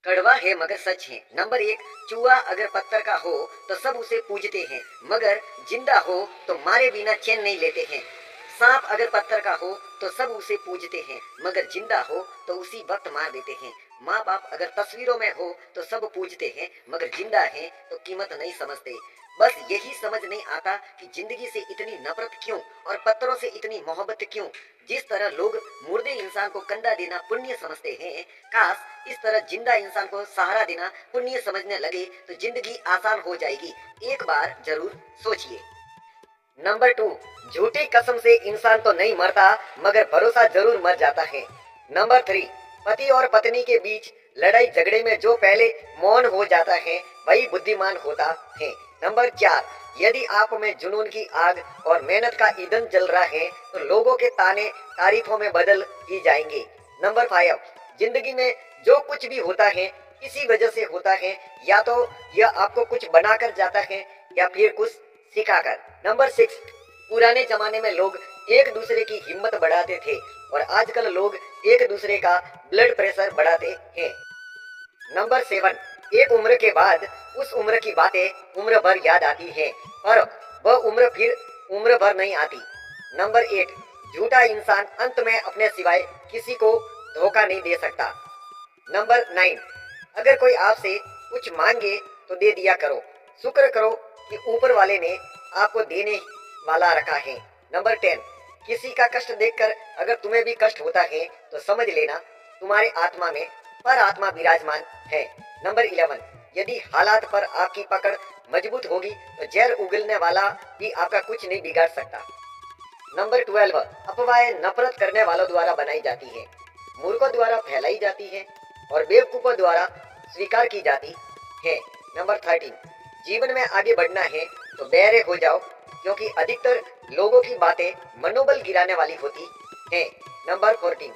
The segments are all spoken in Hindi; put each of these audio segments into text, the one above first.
कड़वा है मगर सच है। नंबर एक, चूहा अगर पत्थर का हो तो सब उसे पूजते हैं, मगर जिंदा हो तो मारे बिना चैन नहीं लेते हैं। सांप अगर पत्थर का हो तो सब उसे पूजते हैं, मगर जिंदा हो तो उसी वक्त मार देते हैं। माँ बाप अगर तस्वीरों में हो तो सब पूजते हैं, मगर जिंदा है तो कीमत नहीं समझते। बस यही समझ नहीं आता कि जिंदगी से इतनी नफरत क्यों और पत्थरों से इतनी मोहब्बत क्यों। जिस तरह लोग मुर्दे इंसान को कंधा देना पुण्य समझते हैं, काश इस तरह जिंदा इंसान को सहारा देना पुण्य समझने लगे तो जिंदगी आसान हो जाएगी। एक बार जरूर सोचिए। नंबर टू, झूठी कसम से इंसान तो नहीं मरता, मगर भरोसा जरूर मर जाता है। नंबर थ्री, पति और पत्नी के बीच लड़ाई झगड़े में जो पहले मौन हो जाता है वही बुद्धिमान होता है। नंबर चार, यदि आप में जुनून की आग और मेहनत का ईंधन जल रहा है तो लोगों के ताने तारीफों में बदल ही जाएंगे। नंबर फाइव, जिंदगी में जो कुछ भी होता है किसी वजह से होता है, या तो यह आपको कुछ बनाकर जाता है या फिर कुछ सिखाकर। नंबर सिक्स, पुराने जमाने में लोग एक दूसरे की हिम्मत बढ़ाते थे और आजकल लोग एक दूसरे का ब्लड प्रेशर बढ़ाते हैं। नंबर सेवन, एक उम्र के बाद उस उम्र की बातें उम्र भर याद आती है, पर वह उम्र फिर उम्र भर नहीं आती। नंबर एट, झूठा इंसान अंत में अपने सिवाय किसी को धोखा नहीं दे सकता। नंबर नाइन, अगर कोई आपसे कुछ मांगे तो दे दिया करो, शुक्र करो कि ऊपर वाले ने आपको देने वाला रखा है। नंबर टेन, किसी का कष्ट देखकर अगर तुम्हें भी कष्ट होता है तो समझ लेना तुम्हारे आत्मा में पर आत्मा विराजमान है। नंबर 11, यदि हालात पर आपकी पकड़ मजबूत होगी तो जहर उगलने वाला भी आपका कुछ नहीं बिगाड़ सकता। नंबर 12, अफवाहें नफरत करने वालों द्वारा बनाई जाती है, मूर्खों द्वारा फैलाई जाती है और बेवकूफों द्वारा स्वीकार की जाती है। नंबर 13, जीवन में आगे बढ़ना है तो बहरे हो जाओ, क्योंकि अधिकतर लोगों की बातें मनोबल गिराने वाली होती हैं। नंबर 14,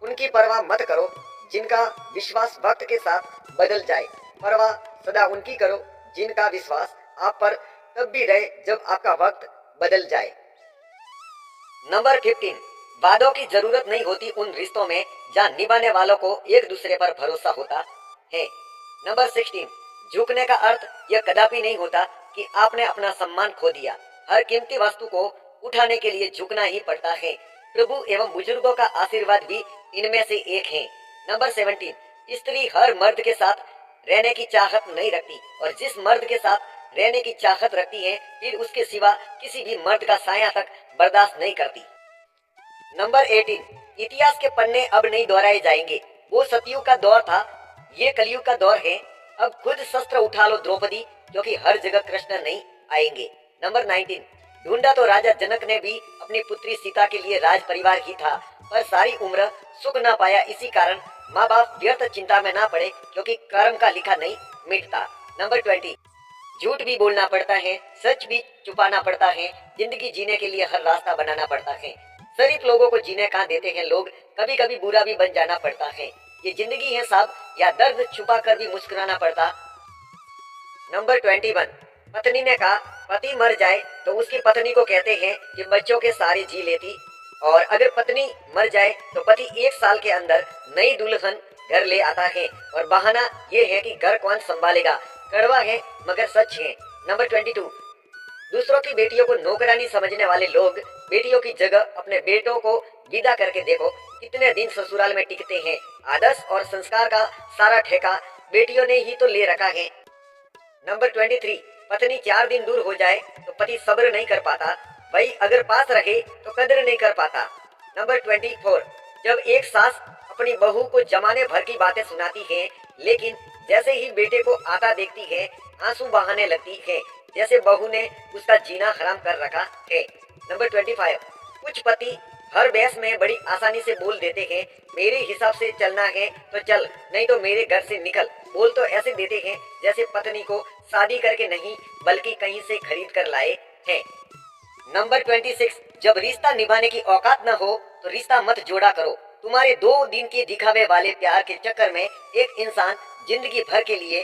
उनकी परवाह मत करो जिनका विश्वास वक्त के साथ बदल जाए, परवाह सदा उनकी करो जिनका विश्वास आप पर तब भी रहे जब आपका वक्त बदल जाए। नंबर 15, वादों की जरूरत नहीं होती उन रिश्तों में जहाँ निभाने वालों को एक दूसरे पर भरोसा होता है। नंबर 16, झुकने का अर्थ यह कदापि नहीं होता कि आपने अपना सम्मान खो दिया। हर कीमती वस्तु को उठाने के लिए झुकना ही पड़ता है। प्रभु एवं बुजुर्गों का आशीर्वाद भी इनमें से एक है। नंबर 17, स्त्री हर मर्द के साथ रहने की चाहत नहीं रखती, और जिस मर्द के साथ रहने की चाहत रखती है फिर उसके सिवा किसी भी मर्द का साया तक बर्दाश्त नहीं करती। नंबर 18, इतिहास के पन्ने अब नहीं दोहराए जाएंगे। वो सतयुग का दौर था, ये कलयुग का दौर है। अब खुद शस्त्र उठा लो द्रौपदी, क्योंकि हर जगह कृष्ण नहीं आएंगे। नंबर 19, ढूंढा तो राजा जनक ने भी अपनी पुत्री सीता के लिए राज परिवार ही था, पर सारी उम्र सुख ना पाया। इसी कारण माँ बाप व्यर्थ चिंता में ना पड़े, क्योंकि कर्म का लिखा नहीं मिटता। नंबर 20, झूठ भी बोलना पड़ता है, सच भी छुपाना पड़ता है। जिंदगी जीने के लिए हर रास्ता बनाना पड़ता है। शरीफ लोगों को जीने कहाँ देते हैं लोग, कभी कभी बुरा भी बन जाना पड़ता है। ये जिंदगी है साहब, या दर्द छुपा कर भी मुस्कुराना पड़ता। नंबर 21, पत्नी ने कहा पति मर जाए तो उसकी पत्नी को कहते हैं कि बच्चों के सारे जी लेती, और अगर पत्नी मर जाए तो पति 1 साल के अंदर नई दुल्हन घर ले आता है, और बहाना ये है कि घर कौन संभालेगा। कड़वा है मगर सच है। नंबर 22, दूसरों की बेटियों को नौकरानी समझने वाले लोग बेटियों की जगह अपने बेटों को विदा करके देखो कितने दिन ससुराल में टिकते हैं। आदर्श और संस्कार का सारा ठेका बेटियों ने ही तो ले रखा है। नंबर 23, पत्नी 4 दिन दूर हो जाए तो पति सब्र नहीं कर पाता, भाई अगर पास रहे तो कदर नहीं कर पाता। नंबर 24, जब एक सास अपनी बहू को जमाने भर की बातें सुनाती है, लेकिन जैसे ही बेटे को आता देखती है आंसू बहाने लगती है, जैसे बहू ने उसका जीना हराम कर रखा है। नंबर 25, कुछ पति हर बहस में बड़ी आसानी से बोल देते हैं मेरे हिसाब से चलना है तो चल, नहीं तो मेरे घर से निकल। बोल तो ऐसे देते हैं जैसे पत्नी को शादी करके नहीं बल्कि कहीं से खरीद कर लाए हैं। नंबर 26, जब रिश्ता निभाने की औकात न हो तो रिश्ता मत जोड़ा करो। तुम्हारे 2 दिन के दिखावे वाले प्यार के चक्कर में एक इंसान जिंदगी भर के लिए